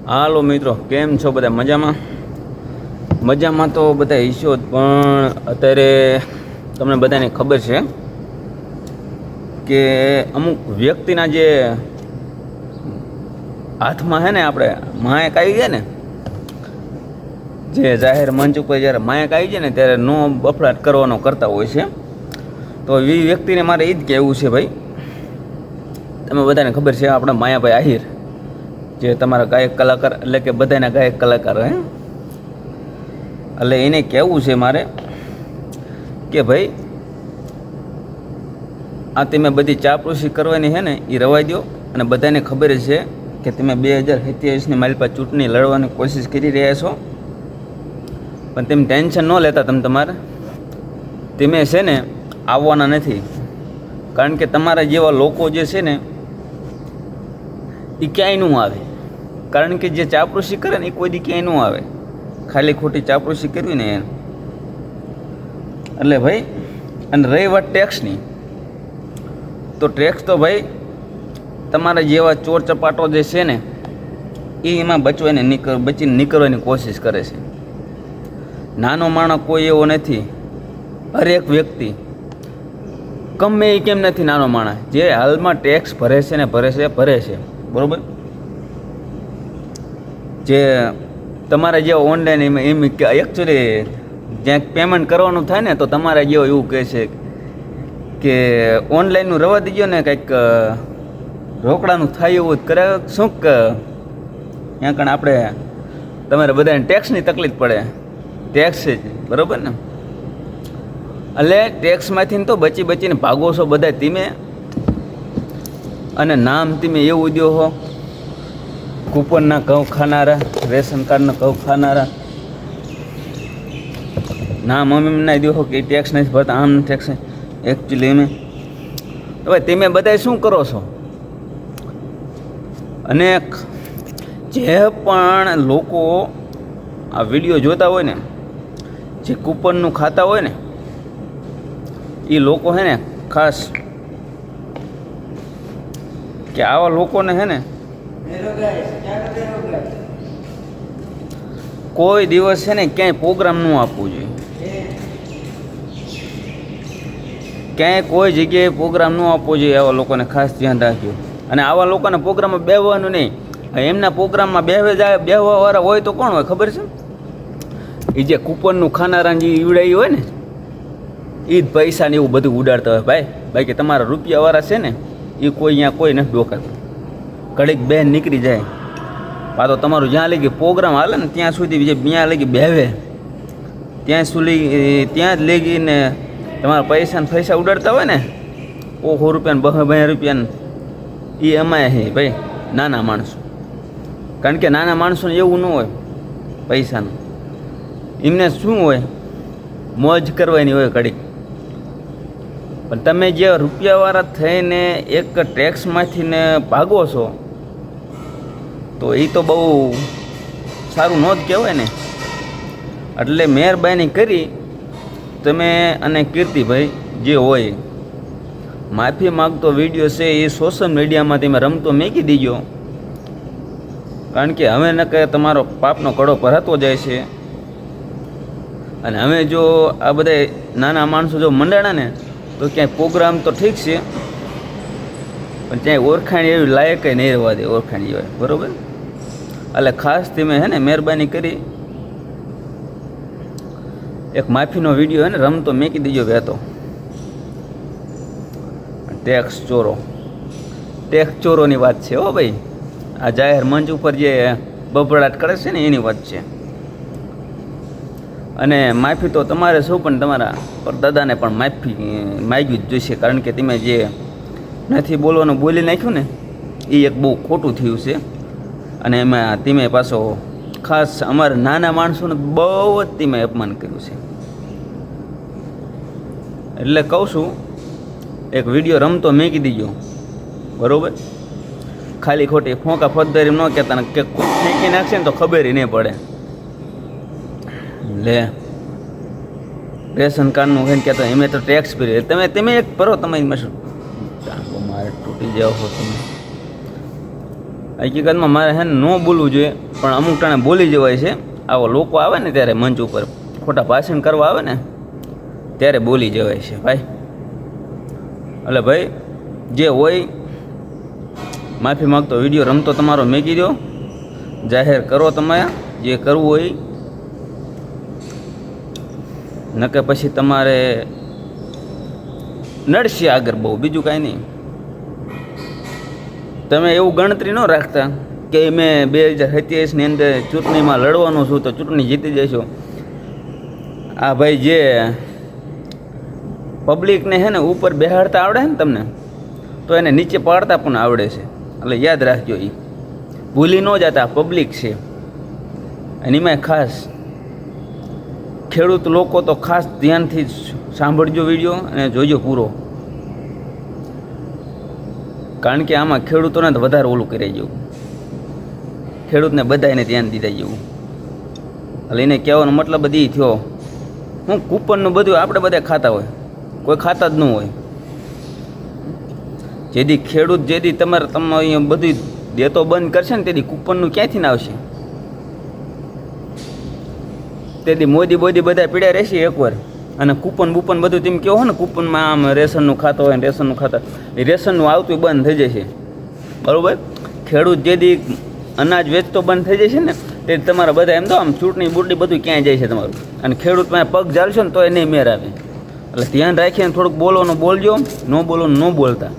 હાલો મિત્રો, કેમ છો બધા? મજામાં? મજામાં તો બધા ઈશો જ, પણ અત્યારે તમને બધાને ખબર છે કે અમુક વ્યક્તિના જે હાથમાં છે ને, આપણે માયક આવી જાય ને, જે જાહેર મંચ ઉપર જ્યારે માયક આવી જાય ને ત્યારે નો બફડાટ કરવાનો કરતા હોય છે. તો એ વ્યક્તિને મારે એ જ કહેવું છે, ભાઈ તમે બધાને ખબર છે આપણા માયાભાઈ આહિર, જે તમારા ગાયક કલાકાર, એટલે કે બધાના ગાયક કલાકાર હે, એટલે એને કહેવું છે મારે કે ભાઈ આ તમે બધી ચાપલૂસી કરવાની છે ને એ રવાઈ દો. અને બધાને ખબર છે કે તમે 2027ની મારી પાસે ચૂંટણી લડવાની કોશિશ કરી રહ્યા છો, પણ તમે ટેન્શન ન લેતા. તમે છે ને આવવાના નથી, કારણ કે તમારા જેવા લોકો જે છે ને એ ક્યાંય ન આવે. કારણ કે જે ચાપલૂસી કરે ને એ કોઈ દી ક્યાંય ન આવે, ખાલી ખોટી ચાપલૂસી કરવી ને એટલે ભાઈ. અને રહી વાત ટેક્સની, તો ટેક્સ તો ભાઈ તમારા જેવા ચોર ચપાટો જે છે ને એ એમાં બચીને નીકળવાની કોશિશ કરે છે. નાનો માણસ કોઈ એવો નથી, હરેક વ્યક્તિ ગમે એ કેમ નથી નાનો માણસ, જે હાલમાં ટેક્સ ભરે છે ને ભરે છે બરાબર. જે તમારા જેવો ઓનલાઈન એમ એકચ્યુઅલી જ્યાં પેમેન્ટ કરવાનું થાય ને તો તમારા જેવો એવું કહે છે કે ઓનલાઈનનું રવા દીજો ને, કંઈક રોકડાનું થાય એવું કરે શું કે ત્યાં કણ આપણે તમારે બધાને ટેક્સની તકલીફ પડે, ટેક્સ છે બરાબર ને. એટલે ટેક્સમાંથી તો બચીને ભાગો છો બધા તમે, અને નામ તમે એવું દો હો કૂપનના ઘઉં ખાનારા, રેશન કાર્ડના ઘઉં ખાનારા, નામ અમે ના દો કે ટેક્સ નથી ભરતા, આમ ટેક્સ. એકચ્યુઅલી હવે તમે બધા શું કરો છો? અને જે પણ લોકો આ વિડીયો જોતા હોય ને, જે કૂપનનું ખાતા હોય ને, એ લોકો હે ને ખાસ કે આવા લોકોને હે ને કોઈ દિવસ છે ને ક્યાંય પ્રોગ્રામ ન આપવું જોઈએ, ક્યાંય કોઈ જગ્યાએ પ્રોગ્રામ ન આપવો જોઈએ. આવા લોકોને ખાસ ધ્યાન રાખ્યું. અને આવા લોકોના પ્રોગ્રામમાં બેહવાનું નહીં. એમના પ્રોગ્રામમાં બેહવાવાળા હોય તો કોણ હોય ખબર છે? એ જે કૂપનનું ખાનારા જે ઈવડાઈ હોય ને એ જ પૈસા ને એવું બધું ઉડાડતા હોય ભાઈ. બાકી તમારા રૂપિયાવાળા છે ને એ કોઈ અહીંયા કોઈ નથી ડોકાતું. ઘડીક બેન નીકળી જાય, પાછો તમારું જ્યાં લગી પ્રોગ્રામ હાલે ને ત્યાં સુધી જે ત્યાં લગી બેહવે ત્યાં જ લગીને તમારા પૈસા ઉડાડતા હોય ને, 100 રૂપિયા 200 રૂપિયા એ અમાય છે ભાઈ નાના માણસો. કારણ કે નાના માણસોને એવું ન હોય પૈસાનું, એમને શું હોય મોજ કરવાની હોય ઘડીક. પણ તમે જે રૂપિયાવાળા થઈને એક ટેક્સમાંથી ને ભાગો છો તો એ તો બહુ સારું ન જ કહેવાય ને. એટલે મહેરબાની કરી તમે અને કીર્તિભાઈ જે હોય માફી માગતો વિડીયો છે એ સોશિયલ મીડિયામાં તમે રમતો મેકી દીજો. કારણ કે હવે ન કે તમારો પાપનો કડો ભરાતો જાય છે. અને હવે જો આ બધા નાના માણસો જો મંડાણા ને તો ક્યાંય પ્રોગ્રામ તો ઠીક છે, પણ ક્યાંય ઓળખાણ એવી લાયક નહીં રહેવા દે, ઓળખાણ જેવાય બરાબર. એટલે ખાસ તમે હે ને મહેરબાની કરી એક માફીનો વિડીયો હે ને રમતો મેકી દીજો વહેતો. ટેક્સ ચોરોની વાત છે હો ભાઈ. આ જાહેર મંચ ઉપર જે બબડાટ કરે છે ને એની વાત છે. અને માફી તો તમારે શું, પણ તમારા પરદાદાને પણ માફી માગવી જ જોઈશે. કારણ કે તમે જે નથી બોલવાનું બોલી નાખ્યું ને એ એક બહુ ખોટું થયું છે. અને એમાં તમે પાછો ખાસ અમારા નાના માણસોને બહુ જ તમે અપમાન કર્યું છે. એટલે કહું છું એક વિડીયો રમતો મેકી દીજો બરાબર. ખાલી ખોટી ફોંકા ફોજદારી ન કહેતા ને કે ફેંકી નાખશે ને તો ખબર નહીં પડે. લે રેશન કાર્ડનું હોય ને કહેતા એમ તો ટેક્સ ભરી, તમે એક ભરો, તમે મારે તૂટી જાઓ છો તમે. હકીકતમાં મારે હે ને ન બોલવું જોઈએ, પણ અમુક ટાણે બોલી જવાય છે. આવો લોકો આવે ને ત્યારે મંચ ઉપર ખોટા ભાષણ કરવા આવે ને ત્યારે બોલી જવાય છે ભાઈ. એટલે ભાઈ જે હોય માફી માગતો વિડીયો રમતો તમારો મેકી દો, જાહેર કરો તમે જે કરવું હોય, નકે પછી તમારે નડશે આગળ બહુ, બીજું કાંઈ નહીં. તમે એવું ગણતરી ન રાખતા કે મેં 2027ની અંદર ચૂંટણીમાં લડવાનું છું તો ચૂંટણી જીતી જશો. આ ભાઈ જે પબ્લિકને હે ને ઉપર બેહાડતા આવડે ને તમને, તો એને નીચે પાડતા પણ આવડે છે. એટલે યાદ રાખજો, એ ભૂલી ન જતા. પબ્લિક છે અને એમાં ખાસ ખેડૂત લોકો તો ખાસ ધ્યાનથી સાંભળજો વિડીયો અને જોજો પૂરો, કારણ કે આમાં ખેડૂતોને તો વધારે ઓલું કરી જેવું, ખેડૂતને બધાને ધ્યાન દીધા જેવું. એટલે એને કહેવાનો મતલબ જ એ થયો, હું કૂપનનું બધું આપણે બધા ખાતા હોય, કોઈ ખાતા જ ન હોય. જેથી ખેડૂત જેથી તમે અહીંયા બધું દેતો બંધ કરશે ને તેથી કૂપનનું ક્યાંથી ના આવશે? તેથી મોદી બધા પીડ્યા રહેશે એકવાર. અને કૂપન બૂપન બધું તેમ કહો ને, કૂપનમાં આમ રેશનનું ખાતો હોય ને રેશનનું ખાતા, એ રેશનનું આવતું બંધ થઈ જશે. બરાબર? ખેડૂત જેથી અનાજ વેચતો બંધ થઈ જશે ને તે તમારા બધા એમ તો આમ ચૂંટણી બૂટણી બધું ક્યાંય જાય છે તમારું. અને ખેડૂતમાં પગ ઝાલશો ને તો એ નહીં મેર આવે. એટલે ધ્યાન રાખીને થોડુંક બોલવાનું બોલજો, ન બોલવાનું ન બોલતા.